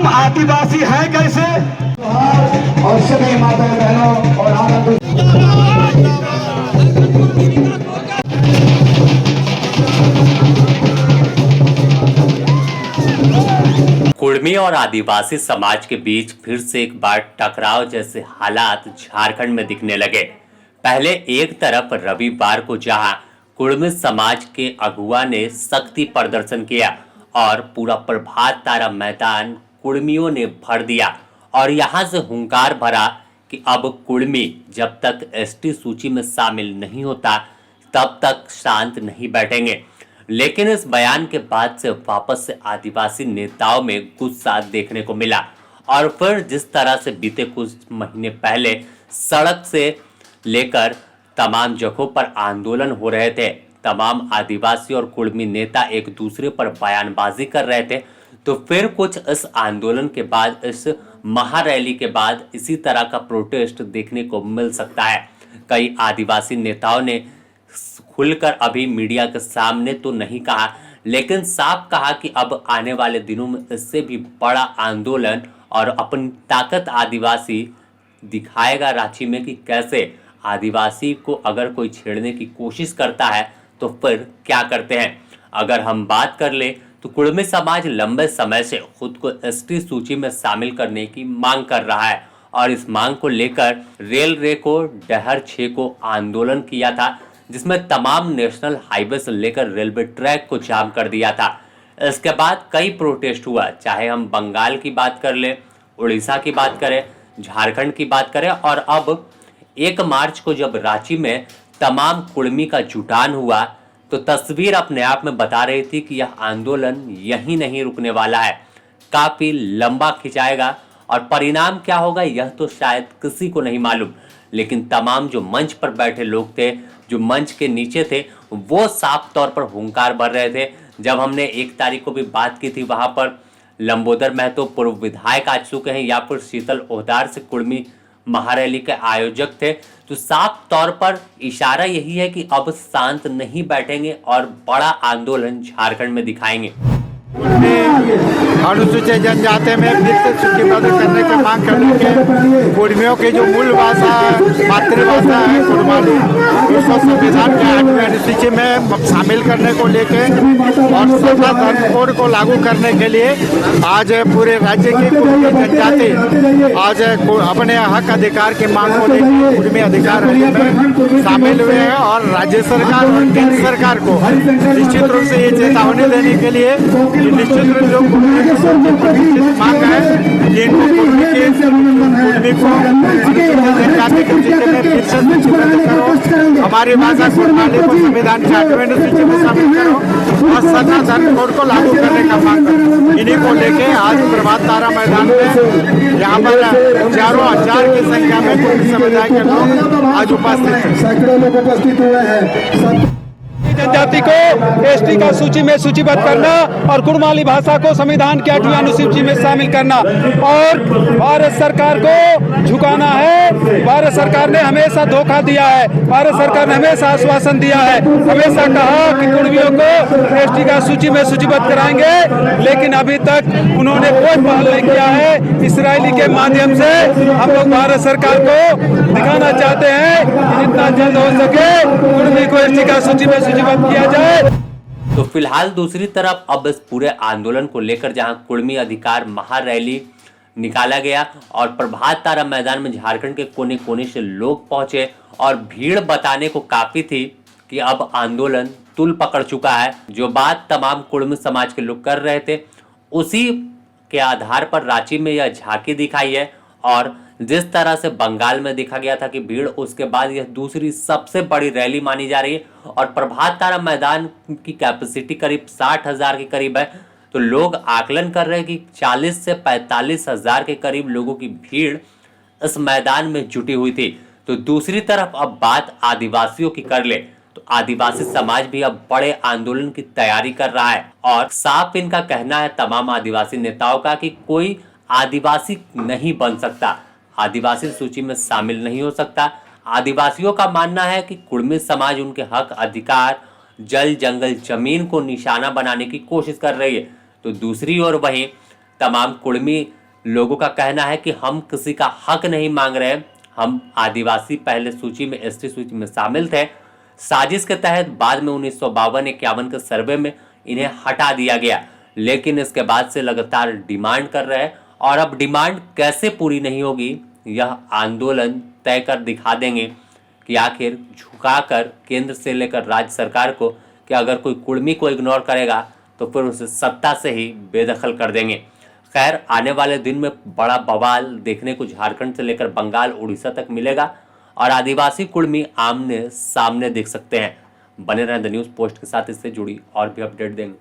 हम आदिवासी हैं कैसे। और सभी माता बहनों और आनंद कुर्मी और आदिवासी समाज के बीच फिर से एक बार टकराव जैसे हालात झारखंड में दिखने लगे। पहले एक तरफ रविवार को जहां कुर्मी समाज के अगुआ ने शक्ति प्रदर्शन किया और पूरा प्रभात तारा मैदान कुर्मियों ने भर दिया और यहां से हुंकार भरा कि अब कुर्मी जब तक एसटी सूची में शामिल नहीं होता तब तक शांत नहीं बैठेंगे। लेकिन इस बयान के बाद से वापस से आदिवासी नेताओं में गुस्सा देखने को मिला और फिर जिस तरह से बीते कुछ महीने पहले सड़क से लेकर तमाम जगहों पर आंदोलन हो रहे थे, तमाम आदिवासी और कुर्मी नेता एक दूसरे पर बयानबाजी कर रहे थे, तो फिर कुछ इस आंदोलन के बाद, इस महारैली के बाद इसी तरह का प्रोटेस्ट देखने को मिल सकता है। कई आदिवासी नेताओं ने खुलकर अभी मीडिया के सामने तो नहीं कहा, लेकिन साफ कहा कि अब आने वाले दिनों में इससे भी बड़ा आंदोलन और अपनी ताकत आदिवासी दिखाएगा रांची में कि कैसे आदिवासी को अगर कोई छेड़ने की कोशिश करता है तो फिर क्या करते हैं। अगर हम बात कर ले तो कुर्मी समाज लंबे समय से खुद को एसटी सूची में शामिल करने की मांग कर रहा है और इस मांग को लेकर रेल रेको डहर 6 को आंदोलन किया था, जिसमें तमाम नेशनल हाईवे से लेकर रेलवे ट्रैक को जाम कर दिया था। इसके बाद कई प्रोटेस्ट हुआ, चाहे हम बंगाल की बात कर ले, उड़ीसा की बात करें, झारखंड की बात करें, और अब 1 मार्च को जब रांची में तमाम कुर्मी का जुटान हुआ तो तस्वीर अपने आप में बता रही थी कि यह आंदोलन यहीं नहीं रुकने वाला है, काफी लंबा खिंचाएगा और परिणाम क्या होगा यह तो शायद किसी को नहीं मालूम। लेकिन तमाम जो मंच पर बैठे लोग थे, जो मंच के नीचे थे, वो साफ तौर पर हुंकार भर रहे थे। जब हमने 1 तारीख को भी बात की थी, वहां पर लंबोदर महतो पूर्व विधायक आ चुके हैं या फिर शीतल ओहदार से कुर्मी महारैली के आयोजक थे, तो साफ तौर पर इशारा यही है कि अब शांत नहीं बैठेंगे और बड़ा आंदोलन झारखंड में दिखाएंगे। अनुसूचित जनजाति में फिर से सूचीबद्ध करने की मांग करने के कुर्मियों की जो मूल भाषा मातृभाषा है कुर्माली, उसको संविधान के 8वें अनुसूची में शामिल करने को लेके और सत्ता धर्म कोड को लागू करने के लिए आज पूरे राज्य की कुर्मी जनजाति आज अपने हक अधिकार की मांग को लेकर कुर्मी अधिकार में शामिल हुए हैं और राज्य सरकार और केंद्र सरकार को निश्चित रूप से ये चेतावनी देने के लिए निश्चित रूप से मांग है कि कुर्मी को जनजाति के जिले में फिर से सूचीबद्ध करो, हमारी भाषा कुर्माली को संविधान के 8वें अनुसूची में शामिल करो और सत्ता धर्म कोड को लागू करने का मांग करो। इन्हीं को लेके आज प्रभात तारा मैदान में यहाँ पर हजारों हजार की संख्या में कुर्मी समुदाय के लोग आज उपस्थित हैं। जनजाति को एसटी का सूची में सूचीबद्ध करना और कुर्माली भाषा को संविधान के 8वें अनुसूची में शामिल करना और भारत सरकार को झुकाना है। भारत सरकार ने हमेशा धोखा दिया है, भारत सरकार ने हमेशा आश्वासन दिया है, हमेशा कहा कि कुर्मियों को एसटी का सूची में सूचीबद्ध कराएंगे, लेकिन अभी तक उन्होंने कोई पहल नहीं किया है। इसराइली के माध्यम से हम लोग भारत सरकार को दिखाना चाहते हैं कि जितना जल्द हो सके कुर्मी को एसटी का सूची में सूचीबद्ध किया जाए। तो फिलहाल दूसरी तरफ अब इस पूरे आंदोलन को लेकर जहां कुर्मी अधिकार महारैली निकाला गया और प्रभात तारा मैदान में झारखंड के कोने कोने से लोग पहुंचे और भीड़ बताने को काफी थी कि अब आंदोलन तुल पकड़ चुका है। जो बात तमाम कुर्मी समाज के लोग कर रहे थे उसी के आधार पर रांची में यह झांकी दिखाई है और जिस तरह से बंगाल में देखा गया था कि भीड़, उसके बाद यह दूसरी सबसे बड़ी रैली मानी जा रही है और प्रभात तारा मैदान की कैपेसिटी करीब 60,000 के करीब है। तो लोग आकलन कर रहे हैं कि 40 से 45,000 के करीब लोगों की भीड़ इस मैदान में जुटी हुई थी। तो दूसरी तरफ अब बात आदिवासियों की कर ले तो आदिवासी समाज भी अब बड़े आंदोलन की तैयारी कर रहा है और साफ इनका कहना है तमाम आदिवासी नेताओं का कि कोई आदिवासी नहीं बन सकता, आदिवासी सूची में शामिल नहीं हो सकता। आदिवासियों का मानना है कि कुर्मी समाज उनके हक अधिकार, जल जंगल जमीन को निशाना बनाने की कोशिश कर रही है। तो दूसरी ओर वहीं तमाम कुर्मी लोगों का कहना है कि हम किसी का हक नहीं मांग रहे, हम आदिवासी पहले सूची में एसटी सूची में शामिल थे। साजिश के तहत बाद में 1952-51 के सर्वे में इन्हें हटा दिया गया, लेकिन इसके बाद से लगातार डिमांड कर रहे हैं और अब डिमांड कैसे पूरी नहीं होगी यह आंदोलन तय कर दिखा देंगे कि आखिर झुकाकर केंद्र से लेकर राज्य सरकार को कि अगर कोई कुर्मी को इग्नोर करेगा तो फिर उसे सत्ता से ही बेदखल कर देंगे। खैर, आने वाले दिन में बड़ा बवाल देखने को झारखंड से लेकर बंगाल उड़ीसा तक मिलेगा और आदिवासी कुर्मी आमने सामने देख सकते हैं। बने रहें द न्यूज़ पोस्ट के साथ, इससे जुड़ी और भी अपडेट देंगे।